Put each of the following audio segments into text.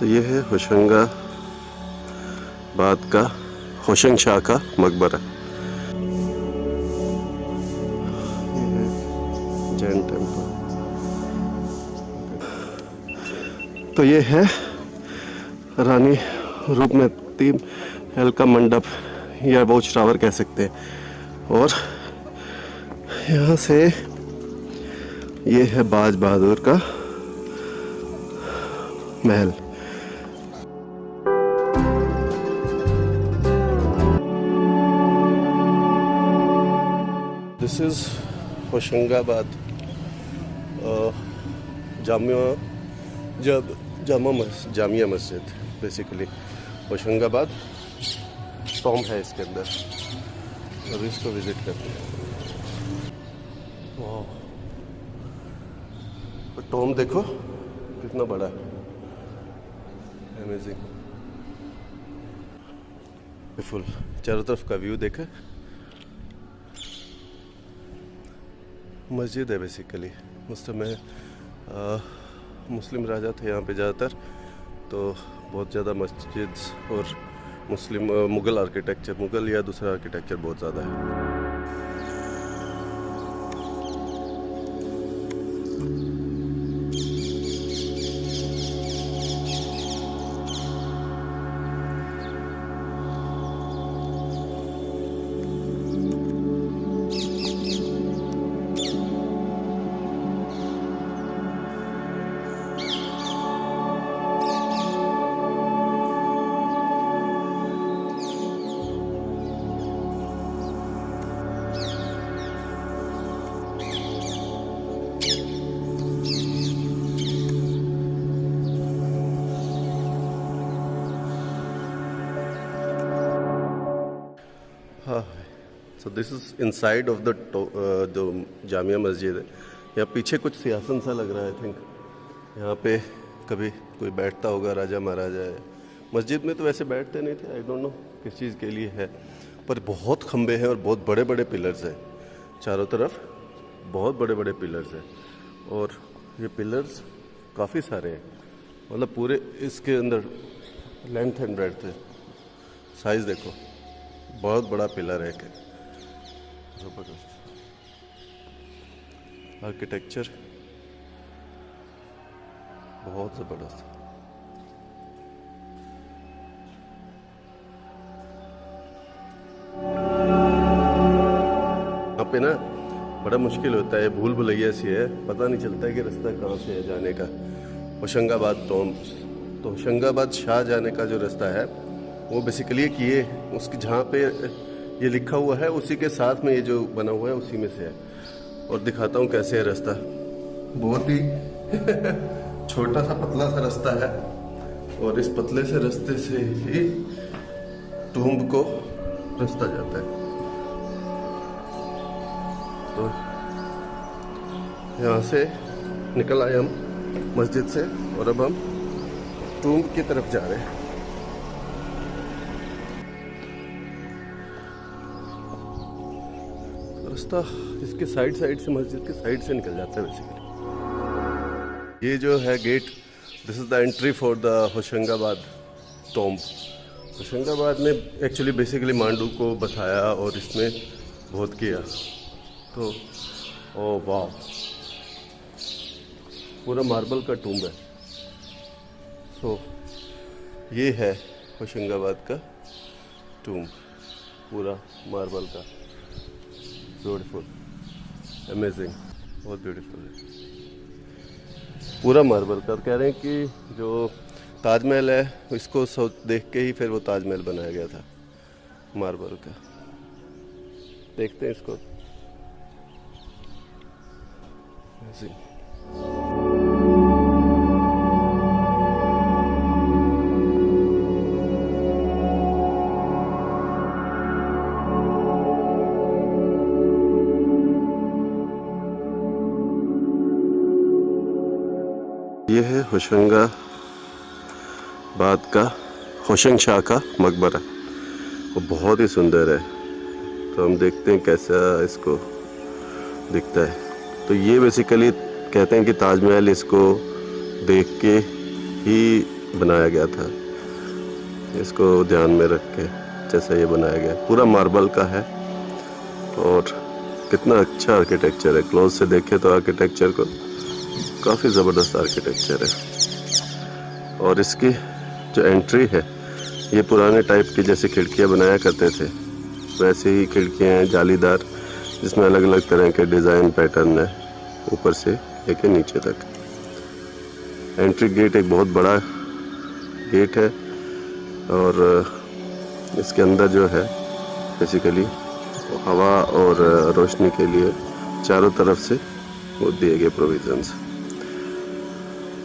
तो ये है होशंगाबाद का होशंग शाह का मकबरा। ये है जैन टेम्पल। तो ये है रानी रूपमती महल का मंडप या वॉच टावर कह सकते हैं। और यहाँ से ये है बाज बहादुर का महल। This is Hoshangabad Jamia Masjid. Basically Hoshangabad Tom है इसके अंदर, अभी इसको विजिट करते हैं। टॉम देखो कितना बड़ा है, अमेजिंग, ब्यूटीफुल। चारों तरफ का व्यू देखा। मस्जिद है बेसिकली। उस समय मुस्लिम राजा थे यहाँ पे ज़्यादातर, तो बहुत ज़्यादा मस्जिद और मुग़ल आर्किटेक्चर, मुग़ल या दूसरा आर्किटेक्चर बहुत ज़्यादा है। हाँ, so this is inside of the जो जामिया मस्जिद है। यहाँ पीछे कुछ सिंहासन सा लग रहा है। आई थिंक यहाँ पे कभी कोई बैठता होगा, राजा महाराजा है। मस्जिद में तो वैसे बैठते नहीं थे, आई डोंट नो किस चीज़ के लिए है, पर बहुत खंबे हैं और बहुत बड़े बड़े पिलर्स हैं चारों तरफ, बहुत बड़े बड़े पिलर्स हैं। और ये पिलर्स काफ़ी सारे हैं, मतलब पूरे इसके अंदर लेंथ एंड ब्रेड्थ है। साइज़ देखो, बहुत बड़ा पिलर है। जबरदस्त आर्किटेक्चर, बहुत जबरदस्त। यहाँ पे ना बड़ा मुश्किल होता है, भूल भुलैया सी है, पता नहीं चलता है कि रास्ता कहाँ से है जाने का। होशंगाबाद टॉम्ब, तो होशंगाबाद शाह जाने का जो रास्ता है वो बेसिकली एक ये उसकी जहाँ पे ये लिखा हुआ है उसी के साथ में ये जो बना हुआ है उसी में से है। और दिखाता हूँ कैसे है रास्ता। बहुत ही छोटा सा पतला सा रास्ता है और इस पतले से रास्ते से ही टूम्ब को रास्ता जाता है। तो यहाँ से निकल आए हम मस्जिद से और अब हम टूम्ब की तरफ जा रहे हैं। रास्ता इसके साइड से मस्जिद के साइड से निकल जाता है बेसिकली। ये जो है gate, this is the entry for the Hoshangabad tomb. Hoshangabad में एक्चुअली बेसिकली मांडू को बसाया और इसमें बहुत किया। तो ओ वाह, पूरा मार्बल का टूम्ब है। सो ये है होशंगाबाद का टूम्ब, पूरा मार्बल का। ब्यूटीफुल, अमेजिंग, बहुत ब्यूटीफुल है, पूरा मार्बल का। कह रहे हैं कि जो ताजमहल है इसको देख के ही फिर वो ताजमहल बनाया गया था, मार्बल का। देखते हैं इसको। अमेजिंग। ये है होशंगाबाद का होशंग शाह का मकबरा, वो बहुत ही सुंदर है। तो हम देखते हैं कैसा इसको दिखता है। तो ये बेसिकली कहते हैं कि ताजमहल इसको देख के ही बनाया गया था, इसको ध्यान में रख के जैसा ये बनाया गया, पूरा मार्बल का है। और कितना अच्छा आर्किटेक्चर है, क्लोज से देखें तो आर्किटेक्चर को काफ़ी ज़बरदस्त आर्किटेक्चर है। और इसकी जो एंट्री है ये पुराने टाइप की जैसे खिड़कियाँ बनाया करते थे वैसे ही खिड़कियाँ हैं, जालीदार, जिसमें अलग अलग तरह के डिज़ाइन पैटर्न है ऊपर से लेके नीचे तक। एंट्री गेट एक बहुत बड़ा गेट है और इसके अंदर जो है बेसिकली हवा और रोशनी के लिए चारों तरफ से वो दिए गए प्रोविजंस।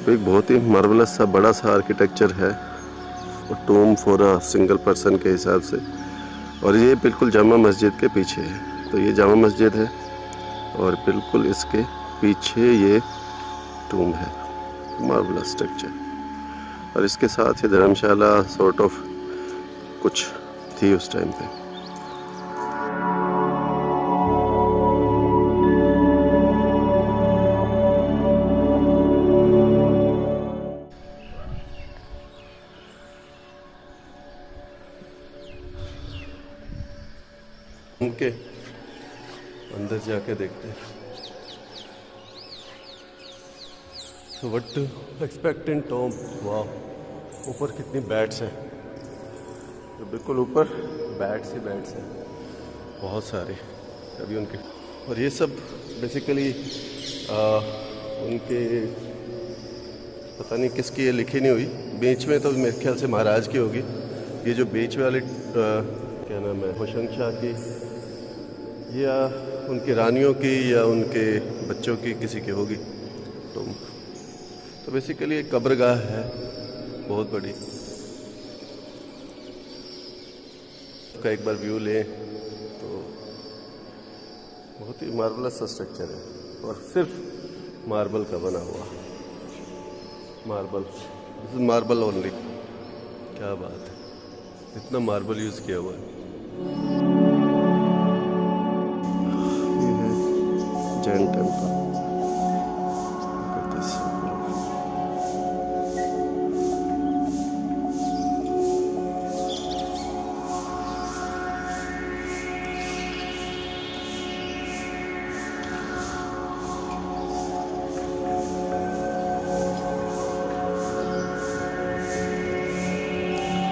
एक बहुत ही मार्वलस सा बड़ा सा आर्किटेक्चर है, टूम फॉर अ सिंगल पर्सन के हिसाब से। और ये बिल्कुल जामा मस्जिद के पीछे है, तो ये जामा मस्जिद है और बिल्कुल इसके पीछे ये टूम है, मार्वलस स्ट्रक्चर। और इसके साथ ही धर्मशाला सॉर्ट ऑफ कुछ थी उस टाइम पे। उनके अंदर जाके देखते हैं। So what to expect in tomb? वाह, ऊपर कितनी बैट्स हैं, तो बिल्कुल ऊपर बैट्स ही बैट्स हैं बहुत सारे अभी उनके। और ये सब बेसिकली उनके पता नहीं किसकी ये लिखी नहीं हुई, बीच में तो मेरे ख्याल से महाराज की होगी। ये जो बीच वाले क्या नाम है, होशंग शाह की या उनकी रानियों की या उनके बच्चों की, किसी की होगी। तो बेसिकली एक कब्रगाह है बहुत बड़ी, का एक बार व्यू लें तो बहुत ही मार्वलस सा स्ट्रक्चर है और सिर्फ मार्बल का बना हुआ, marble, this is marble only. क्या बात है, इतना मार्बल यूज़ किया हुआ है। ये है Jain temple.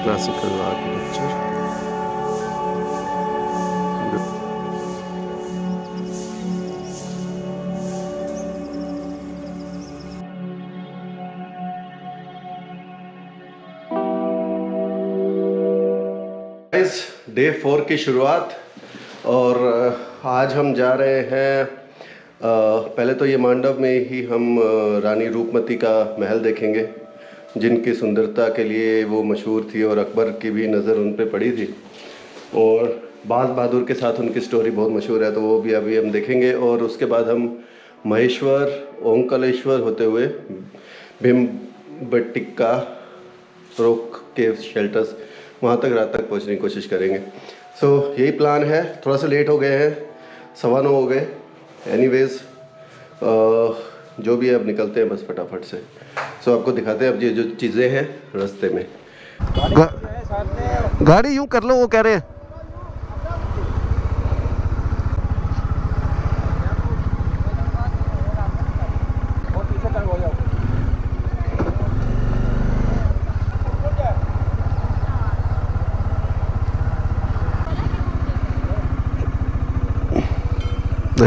Classical architecture, day 4 की शुरुआत। और आज हम जा रहे हैं, पहले तो ये मांडव में ही हम रानी रूपमती का महल देखेंगे, जिनकी सुंदरता के लिए वो मशहूर थी और अकबर की भी नज़र उन पे पड़ी थी। और बाज बहादुर के साथ उनकी स्टोरी बहुत मशहूर है, तो वो भी अभी हम देखेंगे। और उसके बाद हम महेश्वर, ओंकालेश्वर होते हुए भीमबेटका रॉक केव शेल्टर्स, वहाँ तक रात तक पहुँचने की कोशिश करेंगे। सो यही प्लान है। थोड़ा सा लेट हो गए हैं, 9:15 हो गए। एनीवेज जो भी है अब निकलते हैं बस फटाफट से। सो आपको दिखाते हैं अब ये जो चीज़ें हैं रास्ते में। गाड़ी यूं कर लो, वो कह रहे हैं।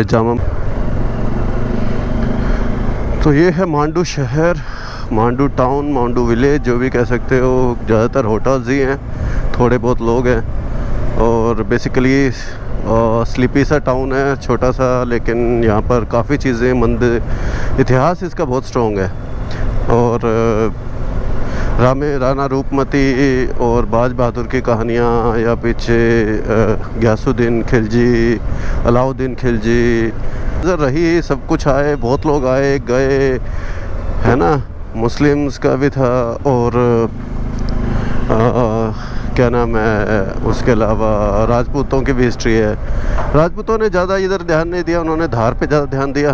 जामा, तो ये है मांडू शहर, मांडू टाउन, मांडू विलेज, जो भी कह सकते हो। ज़्यादातर होटल्स ही हैं, थोड़े बहुत लोग हैं और बेसिकली स्लीपी सा टाउन है, छोटा सा, लेकिन यहाँ पर काफ़ी चीज़ें, मंदिर, इतिहास इसका बहुत स्ट्रॉन्ग है। और राणा रूपमती और बाज बहादुर की कहानियाँ, या पीछे गयासुद्दीन खिलजी, अलाउद्दीन खिलजी नज़र रही, सब कुछ आए, बहुत लोग आए गए, है ना। मुस्लिम्स का भी था और क्या नाम है, उसके अलावा राजपूतों की भी हिस्ट्री है। राजपूतों ने ज़्यादा इधर ध्यान नहीं दिया, उन्होंने धार पे ज़्यादा ध्यान दिया,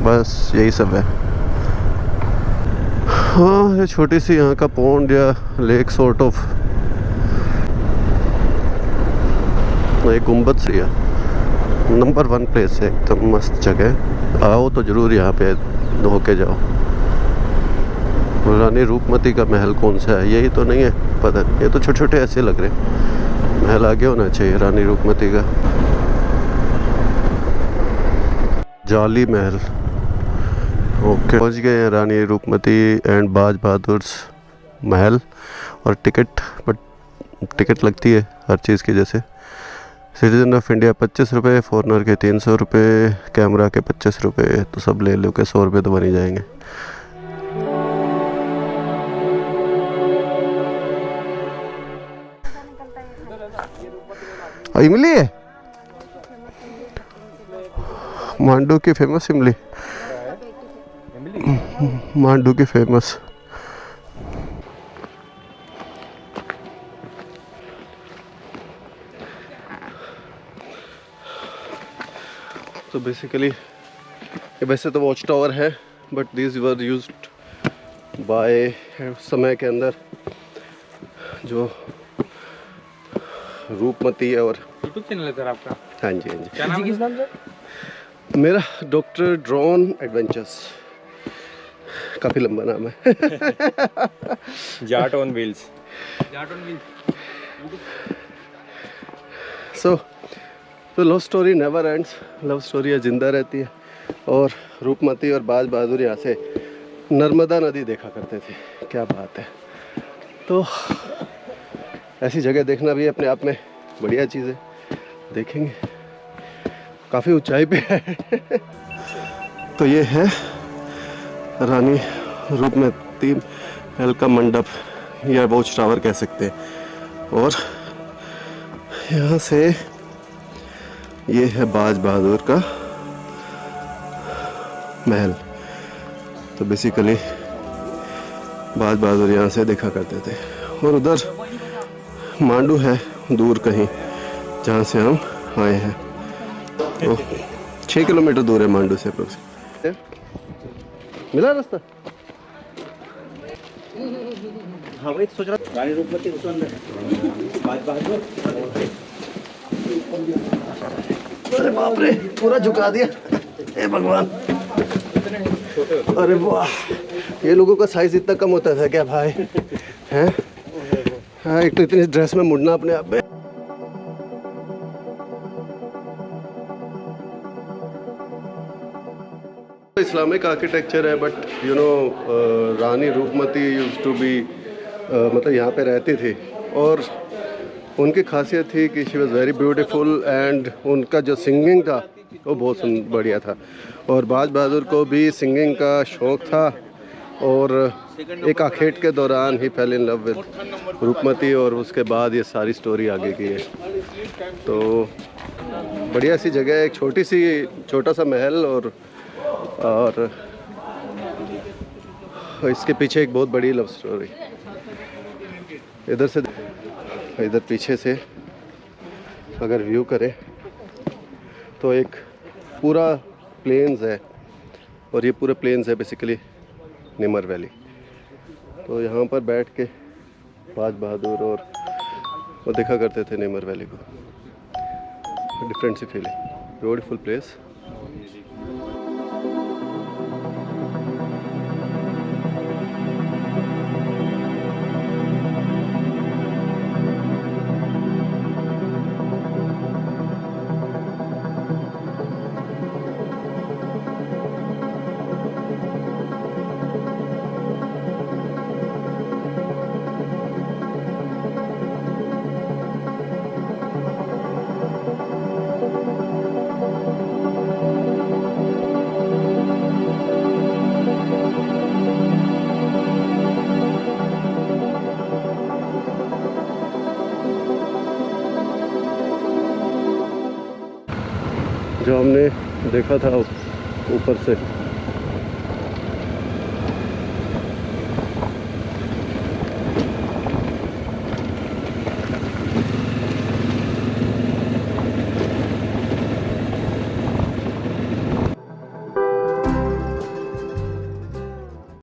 बस यही सब है। हाँ, ये छोटी सी यहाँ का पॉन्ड या लेक सॉर्ट ऑफ, एक गुम्बद सी है। नंबर 1 प्लेस है, एकदम मस्त जगह। आओ तो ज़रूर यहाँ पे होके जाओ। रानी रूपमती का महल कौन सा है, यही तो नहीं है, पता नहीं। ये तो छोटे छोटे ऐसे लग रहे हैं, महल आगे होना चाहिए रानी रूपमती का। जाली महल। ओके, पहुँच गए हैं रानी रूपमती एंड बाज बहादुर महल। और टिकट लगती है हर चीज़ की, जैसे सिटीजन ऑफ इंडिया 25 रुपये, फॉरनर के 300 रुपये, कैमरा के 25 रुपये। तो सब ले लो के 100 रुपये तो बन ही जाएंगे। इमली है, मांडू की फेमस इमली, मांडू की फेमस। तो बेसिकली वैसे तो वॉच टावर है, but this were used by समय के अंदर जो रूपमती है। और यूट्यूब चैनल है सर आपका? हाँ जी, हाँ जी। क्या नाम है? किस नाम से? मेरा डॉक्टर ड्रोन एडवेंचर्स, काफ़ी लंबा नाम है। Jat on wheels. Jat on wheels. तो love story never ends, love story जिंदा रहती है। और रूपमती और बाज बहादुर यहाँ से नर्मदा नदी देखा करते थे, क्या बात है। तो ऐसी जगह देखना भी अपने आप में बढ़िया चीज़ है, देखेंगे। काफ़ी ऊंचाई पे है। तो ये है रानी रूपमती महल का मंडप या वॉच टावर कह सकते हैं। और यहाँ से ये है बाज बहादुर का महल। तो बेसिकली बाज बहादुर यहाँ से देखा करते थे। और उधर मांडू है दूर कहीं, जहाँ से हम आए हैं। तो 6 किलोमीटर दूर है मांडू से अप्रोक्स। मिला रास्ता? हाँ, वही सोच रहा। रानी रूपमती उसके अंदर बाज बहादुर। अरे बाप रे, पूरा झुका दिया, हे भगवान। अरे वाह, ये लोगों का साइज इतना कम होता था क्या भाई? हैं? हाँ, एक तो इतनी ड्रेस में मुड़ना अपने आप में। इस्लामिक आर्किटेक्चर है, but you know Rani Roopmati used to be, मतलब यहाँ पे रहती थी। और उनकी खासियत थी कि she was very beautiful, and उनका जो सिंगिंग था वो बहुत बढ़िया था। और बाज बहादुर को भी सिंगिंग का शौक़ था। और एक आखेट के दौरान ही fell in love with Roopmati, और उसके बाद ये सारी स्टोरी आगे की है। तो बढ़िया सी जगह है, एक छोटा सा महल। और इसके पीछे एक बहुत बड़ी लव स्टोरी। इधर पीछे से अगर व्यू करें तो एक पूरा प्लेन्स है, और ये पूरे प्लेन्स है बेसिकली निमर वैली। तो यहाँ पर बैठ के बाज बहादुर और वो देखा करते थे निमर वैली को। डिफरेंट सी फीलिंग, ब्यूटीफुल प्लेस। जो हमने देखा था ऊपर से